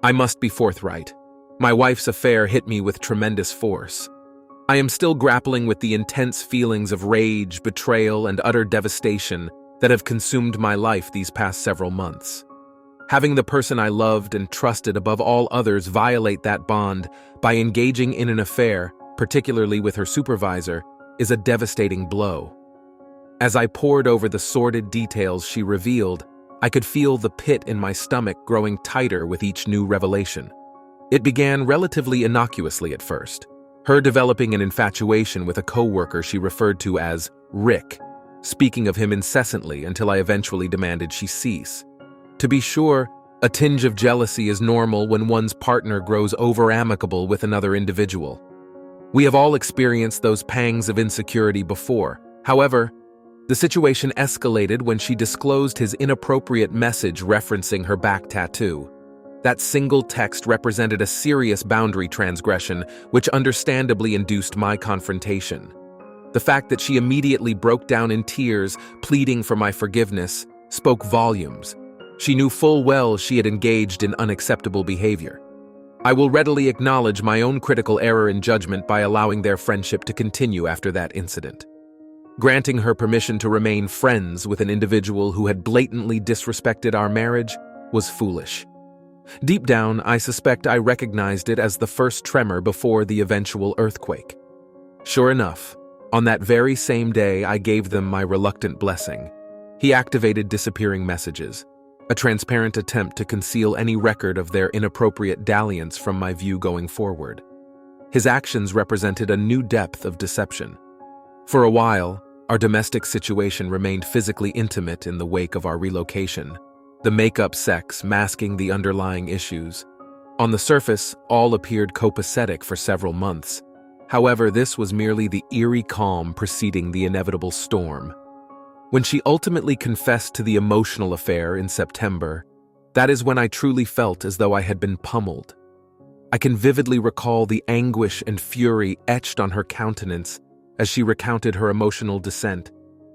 I must be forthright. My wife's affair hit me with tremendous force. I am still grappling with the intense feelings of rage, betrayal, and utter devastation that have consumed my life these past several months. Having the person I loved and trusted above all others violate that bond by engaging in an affair, particularly with her supervisor, is a devastating blow. As I pored over the sordid details she revealed, I could feel the pit in my stomach growing tighter with each new revelation. It began relatively innocuously at first, her developing an infatuation with a coworker she referred to as Rick, speaking of him incessantly until I eventually demanded she cease. To be sure, a tinge of jealousy is normal when one's partner grows over-amicable with another individual. We have all experienced those pangs of insecurity before. However, the situation escalated when she disclosed his inappropriate message referencing her back tattoo. That single text represented a serious boundary transgression, which understandably induced my confrontation. The fact that she immediately broke down in tears, pleading for my forgiveness, spoke volumes. She knew full well she had engaged in unacceptable behavior. I will readily acknowledge my own critical error in judgment by allowing their friendship to continue after that incident. Granting her permission to remain friends with an individual who had blatantly disrespected our marriage was foolish. Deep down, I suspect I recognized it as the first tremor before the eventual earthquake. Sure enough, on that very same day I gave them my reluctant blessing. He activated disappearing messages, a transparent attempt to conceal any record of their inappropriate dalliance from my view going forward. His actions represented a new depth of deception. For a while, our domestic situation remained physically intimate in the wake of our relocation, the make-up sex masking the underlying issues. On the surface, all appeared copacetic for several months. However, this was merely the eerie calm preceding the inevitable storm. When she ultimately confessed to the emotional affair in September, that is when I truly felt as though I had been pummeled. I can vividly recall the anguish and fury etched on her countenance as she recounted her emotional descent,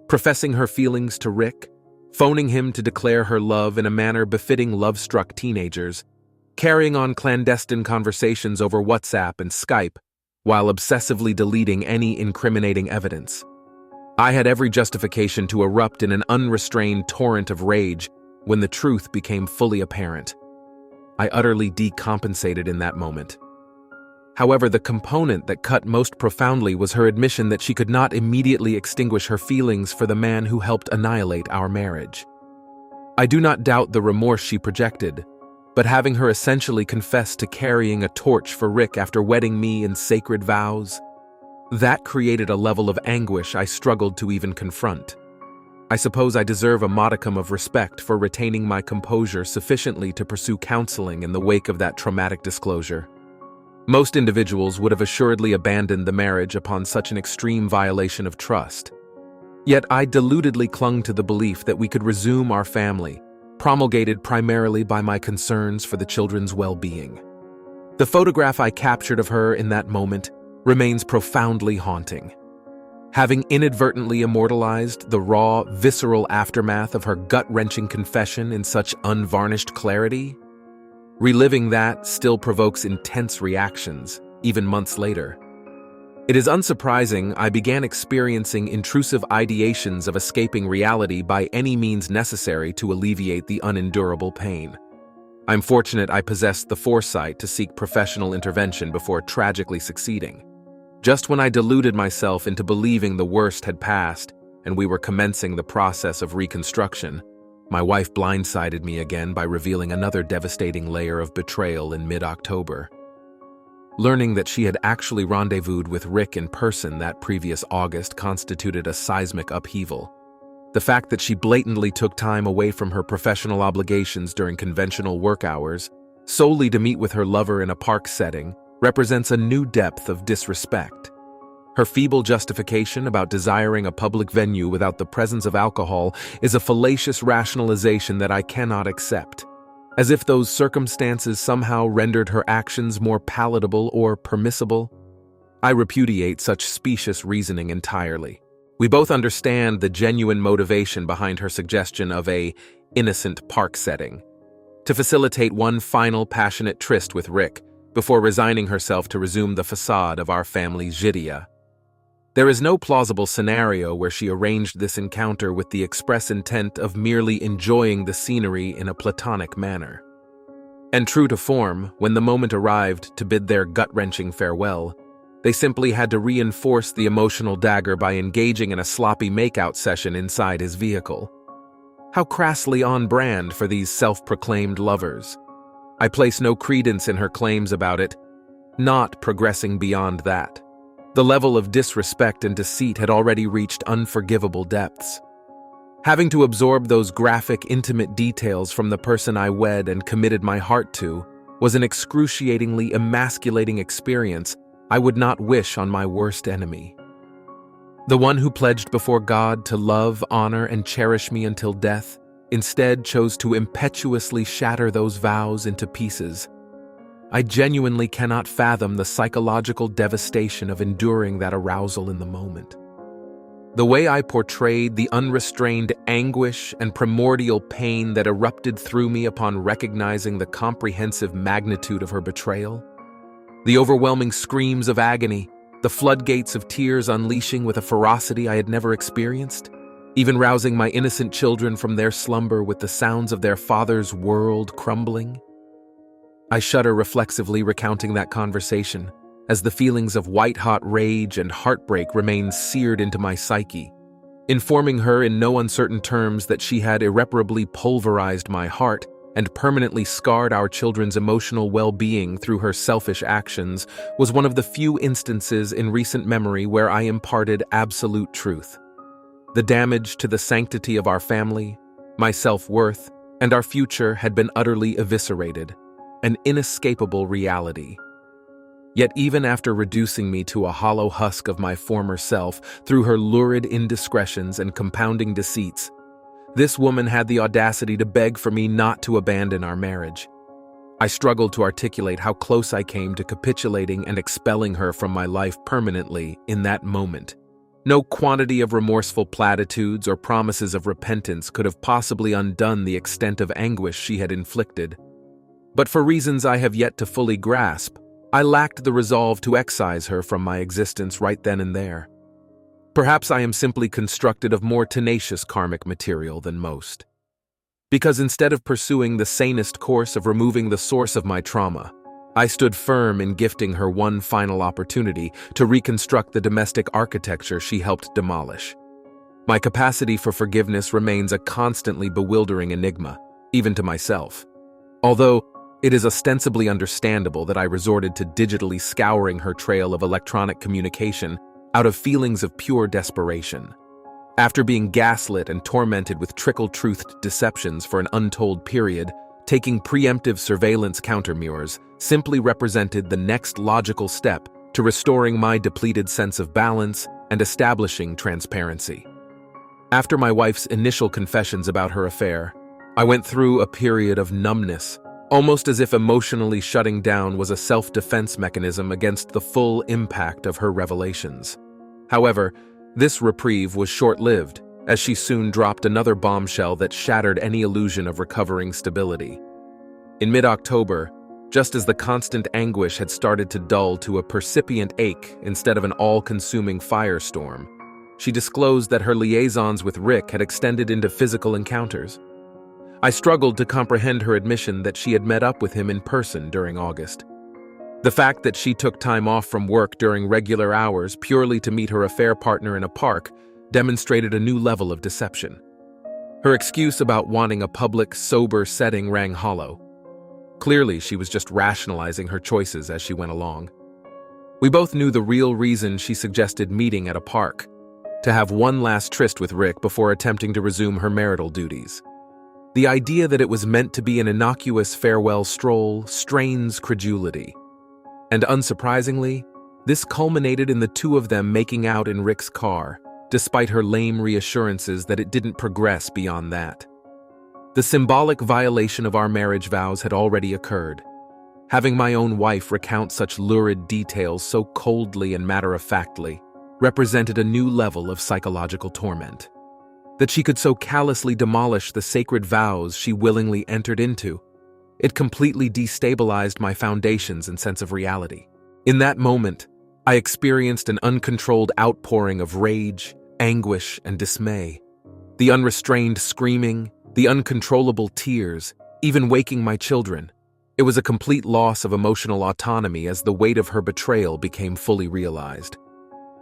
professing her feelings to Rick, phoning him to declare her love in a manner befitting love-struck teenagers, carrying on clandestine conversations over WhatsApp and Skype, while obsessively deleting any incriminating evidence. I had every justification to erupt in an unrestrained torrent of rage when the truth became fully apparent. I utterly decompensated in that moment. However, the component that cut most profoundly was her admission that she could not immediately extinguish her feelings for the man who helped annihilate our marriage. I do not doubt the remorse she projected, but having her essentially confess to carrying a torch for Rick after wedding me in sacred vows, that created a level of anguish I struggled to even confront. I suppose I deserve a modicum of respect for retaining my composure sufficiently to pursue counseling in the wake of that traumatic disclosure. Most individuals would have assuredly abandoned the marriage upon such an extreme violation of trust. Yet I deludedly clung to the belief that we could resume our family, promulgated primarily by my concerns for the children's well-being. The photograph I captured of her in that moment remains profoundly haunting. Having inadvertently immortalized the raw, visceral aftermath of her gut-wrenching confession in such unvarnished clarity, reliving that still provokes intense reactions, even months later. It is unsurprising I began experiencing intrusive ideations of escaping reality by any means necessary to alleviate the unendurable pain. I'm fortunate I possessed the foresight to seek professional intervention before tragically succeeding. Just when I deluded myself into believing the worst had passed and we were commencing the process of reconstruction, my wife blindsided me again by revealing another devastating layer of betrayal in mid-October. Learning that she had actually rendezvoused with Rick in person that previous August constituted a seismic upheaval. The fact that she blatantly took time away from her professional obligations during conventional work hours, solely to meet with her lover in a park setting, represents a new depth of disrespect. Her feeble justification about desiring a public venue without the presence of alcohol is a fallacious rationalization that I cannot accept, as if those circumstances somehow rendered her actions more palatable or permissible. I repudiate such specious reasoning entirely. We both understand the genuine motivation behind her suggestion of a innocent park setting. to facilitate one final passionate tryst with Rick before resigning herself to resume the facade of our family's Judea. There is no plausible scenario where she arranged this encounter with the express intent of merely enjoying the scenery in a platonic manner. And true to form, when the moment arrived to bid their gut-wrenching farewell, they simply had to reinforce the emotional dagger by engaging in a sloppy makeout session inside his vehicle. How crassly on brand for these self-proclaimed lovers. I place no credence in her claims about it, not progressing beyond that. The level of disrespect and deceit had already reached unforgivable depths. Having to absorb those graphic, intimate details from the person I wed and committed my heart to was an excruciatingly emasculating experience I would not wish on my worst enemy. The one who pledged before God to love, honor, and cherish me until death instead chose to impetuously shatter those vows into pieces. I genuinely cannot fathom the psychological devastation of enduring that arousal in the moment. The way I portrayed the unrestrained anguish and primordial pain that erupted through me upon recognizing the comprehensive magnitude of her betrayal, the overwhelming screams of agony, the floodgates of tears unleashing with a ferocity I had never experienced, even rousing my innocent children from their slumber with the sounds of their father's world crumbling. I shudder reflexively recounting that conversation, as the feelings of white-hot rage and heartbreak remain seared into my psyche, informing her in no uncertain terms that she had irreparably pulverized my heart and permanently scarred our children's emotional well-being through her selfish actions was one of the few instances in recent memory where I imparted absolute truth. The damage to the sanctity of our family, my self-worth, and our future had been utterly eviscerated, an inescapable reality. Yet even after reducing me to a hollow husk of my former self through her lurid indiscretions and compounding deceits, this woman had the audacity to beg for me not to abandon our marriage. I struggled to articulate how close I came to capitulating and expelling her from my life permanently in that moment. No quantity of remorseful platitudes or promises of repentance could have possibly undone the extent of anguish she had inflicted. But for reasons I have yet to fully grasp, I lacked the resolve to excise her from my existence right then and there. Perhaps I am simply constructed of more tenacious karmic material than most. Because instead of pursuing the sanest course of removing the source of my trauma, I stood firm in gifting her one final opportunity to reconstruct the domestic architecture she helped demolish. My capacity for forgiveness remains a constantly bewildering enigma, even to myself. Although it is ostensibly understandable that I resorted to digitally scouring her trail of electronic communication out of feelings of pure desperation. After being gaslit and tormented with trickle-truthed deceptions for an untold period, taking preemptive surveillance countermeasures simply represented the next logical step to restoring my depleted sense of balance and establishing transparency. After my wife's initial confessions about her affair, I went through a period of numbness, almost as if emotionally shutting down was a self-defense mechanism against the full impact of her revelations. However, this reprieve was short-lived, as she soon dropped another bombshell that shattered any illusion of recovering stability. In mid-October, just as the constant anguish had started to dull to a percipient ache instead of an all-consuming firestorm, she disclosed that her liaisons with Rick had extended into physical encounters. I struggled to comprehend her admission that she had met up with him in person during August. The fact that she took time off from work during regular hours purely to meet her affair partner in a park demonstrated a new level of deception. Her excuse about wanting a public, sober setting rang hollow. Clearly, she was just rationalizing her choices as she went along. We both knew the real reason she suggested meeting at a park, to have one last tryst with Rick before attempting to resume her marital duties. The idea that it was meant to be an innocuous farewell stroll strains credulity. And unsurprisingly, this culminated in the two of them making out in Rick's car, despite her lame reassurances that it didn't progress beyond that. The symbolic violation of our marriage vows had already occurred. Having my own wife recount such lurid details so coldly and matter-of-factly represented a new level of psychological torment. That she could so callously demolish the sacred vows she willingly entered into It completely destabilized my foundations and sense of reality. In that moment, I experienced an uncontrolled outpouring of rage, anguish, and dismay. The unrestrained screaming, the uncontrollable tears, even waking my children. It was a complete loss of emotional autonomy as the weight of her betrayal became fully realized.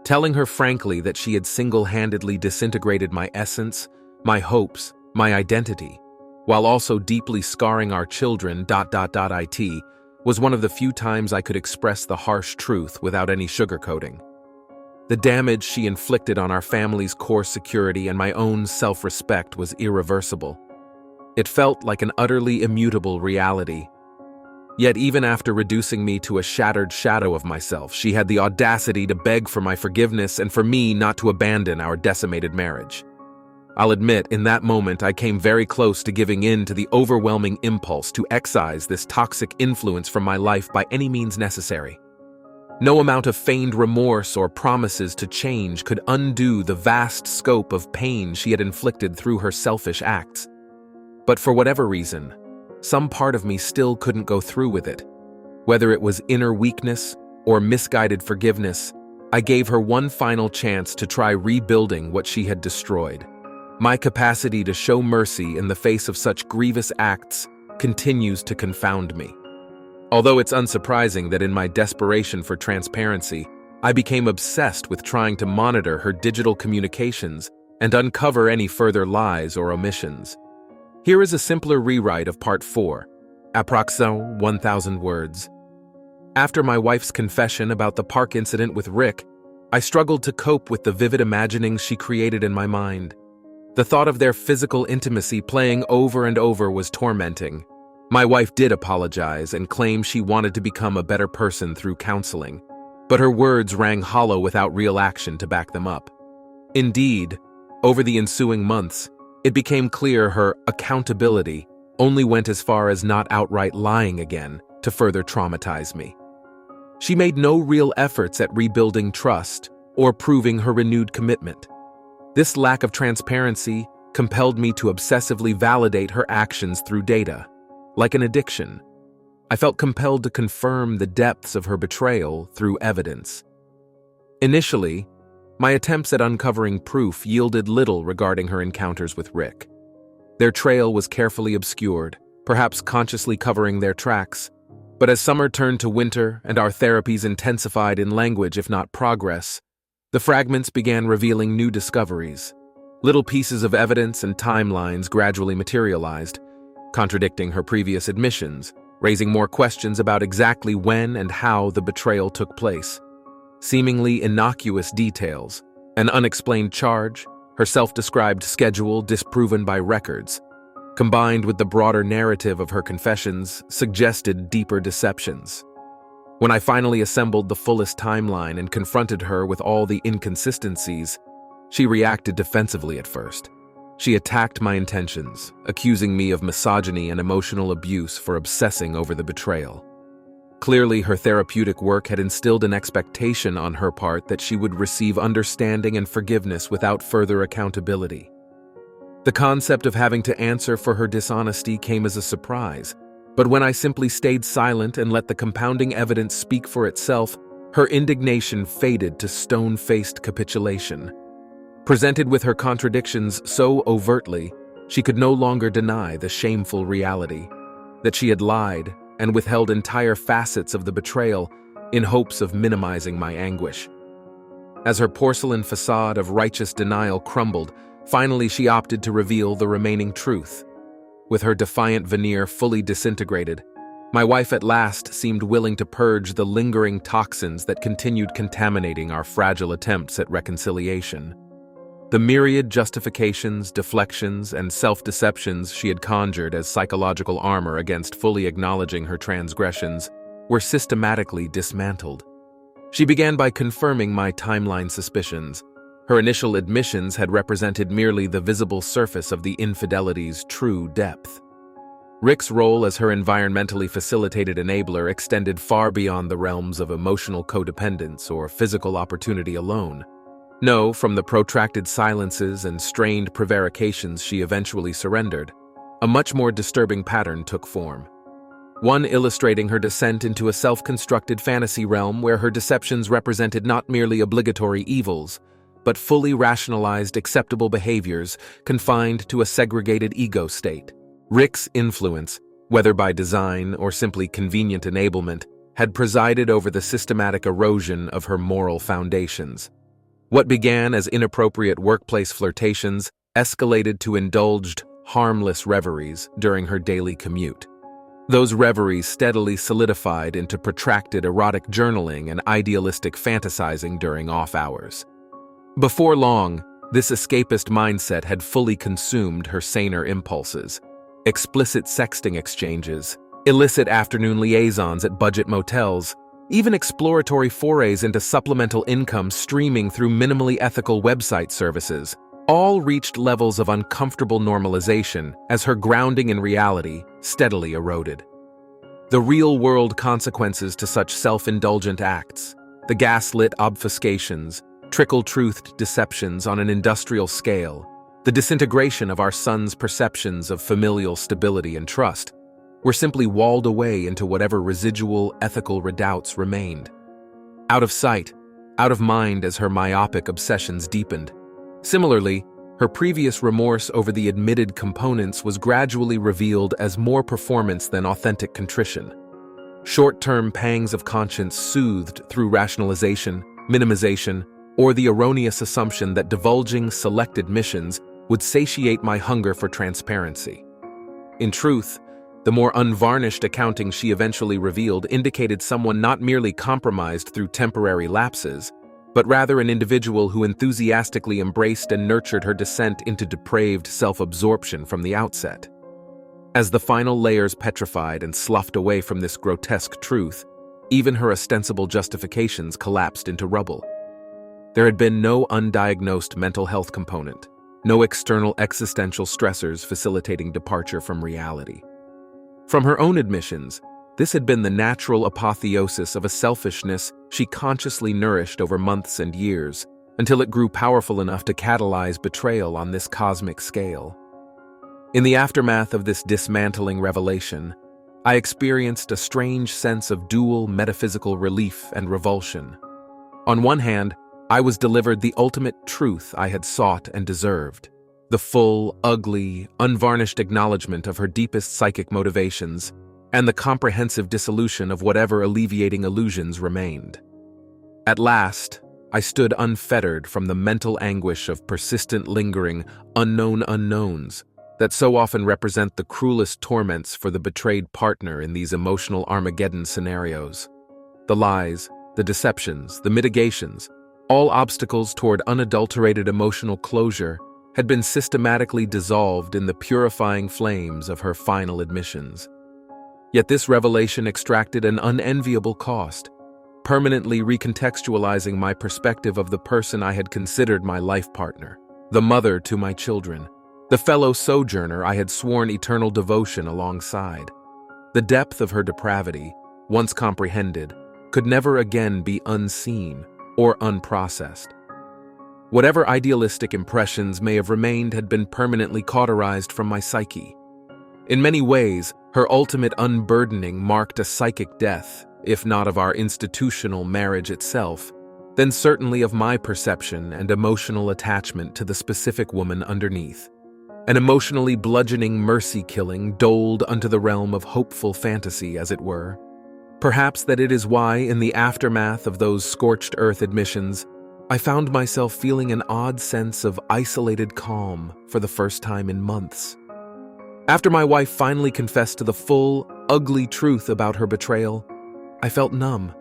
Telling her frankly that she had single-handedly disintegrated my essence, my hopes, my identity, while also deeply scarring our children, it, was one of the few times I could express the harsh truth without any sugarcoating. The damage she inflicted on our family's core security and my own self-respect was irreversible. It felt like an utterly immutable reality. Yet even after reducing me to a shattered shadow of myself, she had the audacity to beg for my forgiveness and for me not to abandon our decimated marriage. I'll admit, in that moment I came very close to giving in to the overwhelming impulse to excise this toxic influence from my life by any means necessary. No amount of feigned remorse or promises to change could undo the vast scope of pain she had inflicted through her selfish acts. But for whatever reason, some part of me still couldn't go through with it. Whether it was inner weakness or misguided forgiveness, I gave her one final chance to try rebuilding what she had destroyed. My capacity to show mercy in the face of such grievous acts continues to confound me. Although it's unsurprising that in my desperation for transparency, I became obsessed with trying to monitor her digital communications and uncover any further lies or omissions. Here is a simpler rewrite of Part 4, approximately 1,000 words. After my wife's confession about the park incident with Rick, I struggled to cope with the vivid imaginings she created in my mind. The thought of their physical intimacy playing over and over was tormenting. My wife did apologize and claim she wanted to become a better person through counseling, but her words rang hollow without real action to back them up. Indeed, over the ensuing months, it became clear her accountability only went as far as not outright lying again to further traumatize me. She made no real efforts at rebuilding trust or proving her renewed commitment. This lack of transparency compelled me to obsessively validate her actions through data. Like an addiction, I felt compelled to confirm the depths of her betrayal through evidence. Initially, my attempts at uncovering proof yielded little regarding her encounters with Rick. Their trail was carefully obscured, perhaps consciously covering their tracks. But as summer turned to winter and our therapies intensified in language if not progress, the fragments began revealing new discoveries. Little pieces of evidence and timelines gradually materialized, contradicting her previous admissions, raising more questions about exactly when and how the betrayal took place. Seemingly innocuous details, an unexplained charge, her self-described schedule disproven by records, combined with the broader narrative of her confessions, suggested deeper deceptions. When I finally assembled the fullest timeline and confronted her with all the inconsistencies, she reacted defensively at first. She attacked my intentions, accusing me of misogyny and emotional abuse for obsessing over the betrayal. Clearly, her therapeutic work had instilled an expectation on her part that she would receive understanding and forgiveness without further accountability. The concept of having to answer for her dishonesty came as a surprise, but when I simply stayed silent and let the compounding evidence speak for itself, her indignation faded to stone-faced capitulation. Presented with her contradictions so overtly, she could no longer deny the shameful reality that she had lied and withheld entire facets of the betrayal in hopes of minimizing my anguish. As her porcelain facade of righteous denial crumbled, finally she opted to reveal the remaining truth. With her defiant veneer fully disintegrated, my wife at last seemed willing to purge the lingering toxins that continued contaminating our fragile attempts at reconciliation. The myriad justifications, deflections, and self-deceptions she had conjured as psychological armor against fully acknowledging her transgressions were systematically dismantled. She began by confirming my timeline suspicions. Her initial admissions had represented merely the visible surface of the infidelity's true depth. Rick's role as her environmentally facilitated enabler extended far beyond the realms of emotional codependence or physical opportunity alone. No, from the protracted silences and strained prevarications she eventually surrendered, a much more disturbing pattern took form. one illustrating her descent into a self-constructed fantasy realm where her deceptions represented not merely obligatory evils, but fully rationalized acceptable behaviors confined to a segregated ego state. Rick's influence, whether by design or simply convenient enablement, had presided over the systematic erosion of her moral foundations. What began as inappropriate workplace flirtations escalated to indulged, harmless reveries during her daily commute. Those reveries steadily solidified into protracted erotic journaling and idealistic fantasizing during off hours. Before long, this escapist mindset had fully consumed her saner impulses. Explicit sexting exchanges, illicit afternoon liaisons at budget motels, even exploratory forays into supplemental income streaming through minimally ethical website services, all reached levels of uncomfortable normalization as her grounding in reality steadily eroded. The real-world consequences to such self-indulgent acts, the gaslit obfuscations, trickle-truthed deceptions on an industrial scale, the disintegration of our son's perceptions of familial stability and trust, were simply walled away into whatever residual ethical redoubts remained. Out of sight, out of mind as her myopic obsessions deepened. Similarly, her previous remorse over the admitted components was gradually revealed as more performance than authentic contrition. Short-term pangs of conscience soothed through rationalization, minimization, or the erroneous assumption that divulging select admissions would satiate my hunger for transparency. In truth, the more unvarnished accounting she eventually revealed indicated someone not merely compromised through temporary lapses, but rather an individual who enthusiastically embraced and nurtured her descent into depraved self-absorption from the outset. As the final layers petrified and sloughed away from this grotesque truth, even her ostensible justifications collapsed into rubble. There had been no undiagnosed mental health component, no external existential stressors facilitating departure from reality. From her own admissions, this had been the natural apotheosis of a selfishness she consciously nourished over months and years, until it grew powerful enough to catalyze betrayal on this cosmic scale. In the aftermath of this dismantling revelation, I experienced a strange sense of dual metaphysical relief and revulsion. On one hand, I was delivered the ultimate truth I had sought and deserved, the full, ugly, unvarnished acknowledgement of her deepest psychic motivations, and the comprehensive dissolution of whatever alleviating illusions remained. At last, I stood unfettered from the mental anguish of persistent lingering, unknown unknowns that so often represent the cruelest torments for the betrayed partner in these emotional Armageddon scenarios. The lies, the deceptions, the mitigations, all obstacles toward unadulterated emotional closure had been systematically dissolved in the purifying flames of her final admissions. Yet this revelation extracted an unenviable cost, permanently recontextualizing my perspective of the person I had considered my life partner, the mother to my children, the fellow sojourner I had sworn eternal devotion alongside. The depth of her depravity, once comprehended, could never again be unseen or unprocessed. Whatever idealistic impressions may have remained had been permanently cauterized from my psyche. In many ways, her ultimate unburdening marked a psychic death, if not of our institutional marriage itself, then certainly of my perception and emotional attachment to the specific woman underneath. An emotionally bludgeoning mercy-killing doled unto the realm of hopeful fantasy, as it were. Perhaps that it is why, in the aftermath of those scorched earth admissions, I found myself feeling an odd sense of isolated calm for the first time in months. After my wife finally confessed to the full, ugly truth about her betrayal, I felt numb.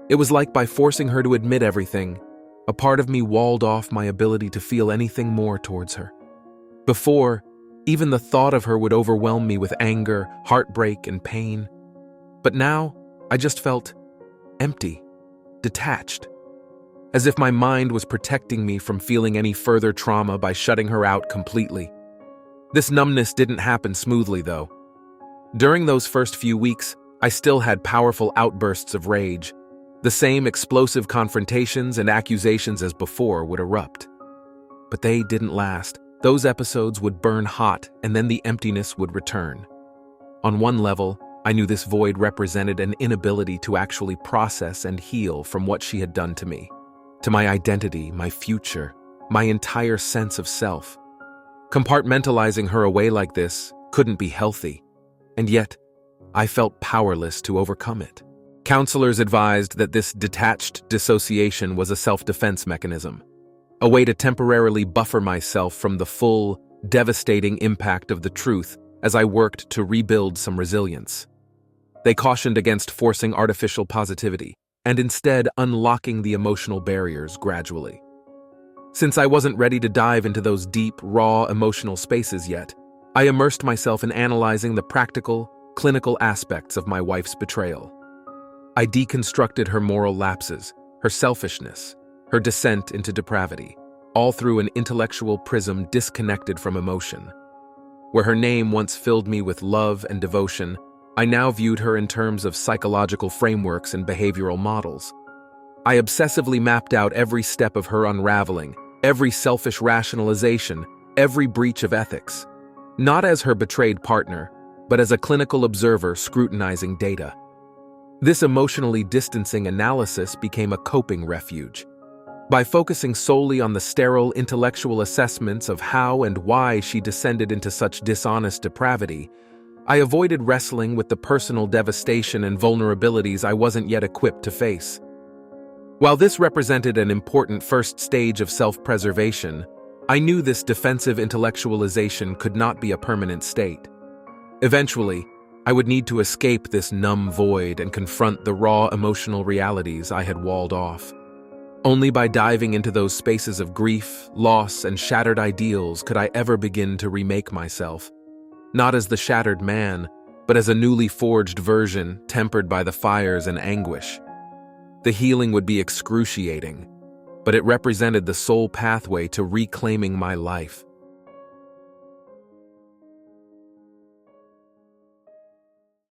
It was like by forcing her to admit everything, a part of me walled off my ability to feel anything more towards her. Before, even the thought of her would overwhelm me with anger, heartbreak, and pain. But now, I just felt empty, detached, as if my mind was protecting me from feeling any further trauma by shutting her out completely. This numbness didn't happen smoothly, though. During those first few weeks, I still had powerful outbursts of rage. The same explosive confrontations and accusations as before would erupt. But they didn't last. Those episodes would burn hot, and then the emptiness would return. On one level, I knew this void represented an inability to actually process and heal from what she had done to me, to my identity, my future, my entire sense of self. Compartmentalizing her away like this couldn't be healthy, and yet I felt powerless to overcome it. Counselors advised that this detached dissociation was a self-defense mechanism, a way to temporarily buffer myself from the full, devastating impact of the truth as I worked to rebuild some resilience. They cautioned against forcing artificial positivity and instead unlocking the emotional barriers gradually. Since I wasn't ready to dive into those deep, raw emotional spaces yet, I immersed myself in analyzing the practical, clinical aspects of my wife's betrayal. I deconstructed her moral lapses, her selfishness, her descent into depravity, all through an intellectual prism disconnected from emotion. Where her name once filled me with love and devotion, I now viewed her in terms of psychological frameworks and behavioral models. I obsessively mapped out every step of her unraveling, every selfish rationalization, every breach of ethics, not as her betrayed partner, but as a clinical observer scrutinizing data. This emotionally distancing analysis became a coping refuge. By focusing solely on the sterile intellectual assessments of how and why she descended into such dishonest depravity, I avoided wrestling with the personal devastation and vulnerabilities I wasn't yet equipped to face. While this represented an important first stage of self-preservation, I knew this defensive intellectualization could not be a permanent state. Eventually, I would need to escape this numb void and confront the raw emotional realities I had walled off. Only by diving into those spaces of grief, loss, and shattered ideals could I ever begin to remake myself. Not as the shattered man, but as a newly forged version tempered by the fires and anguish. The healing would be excruciating, but it represented the sole pathway to reclaiming my life.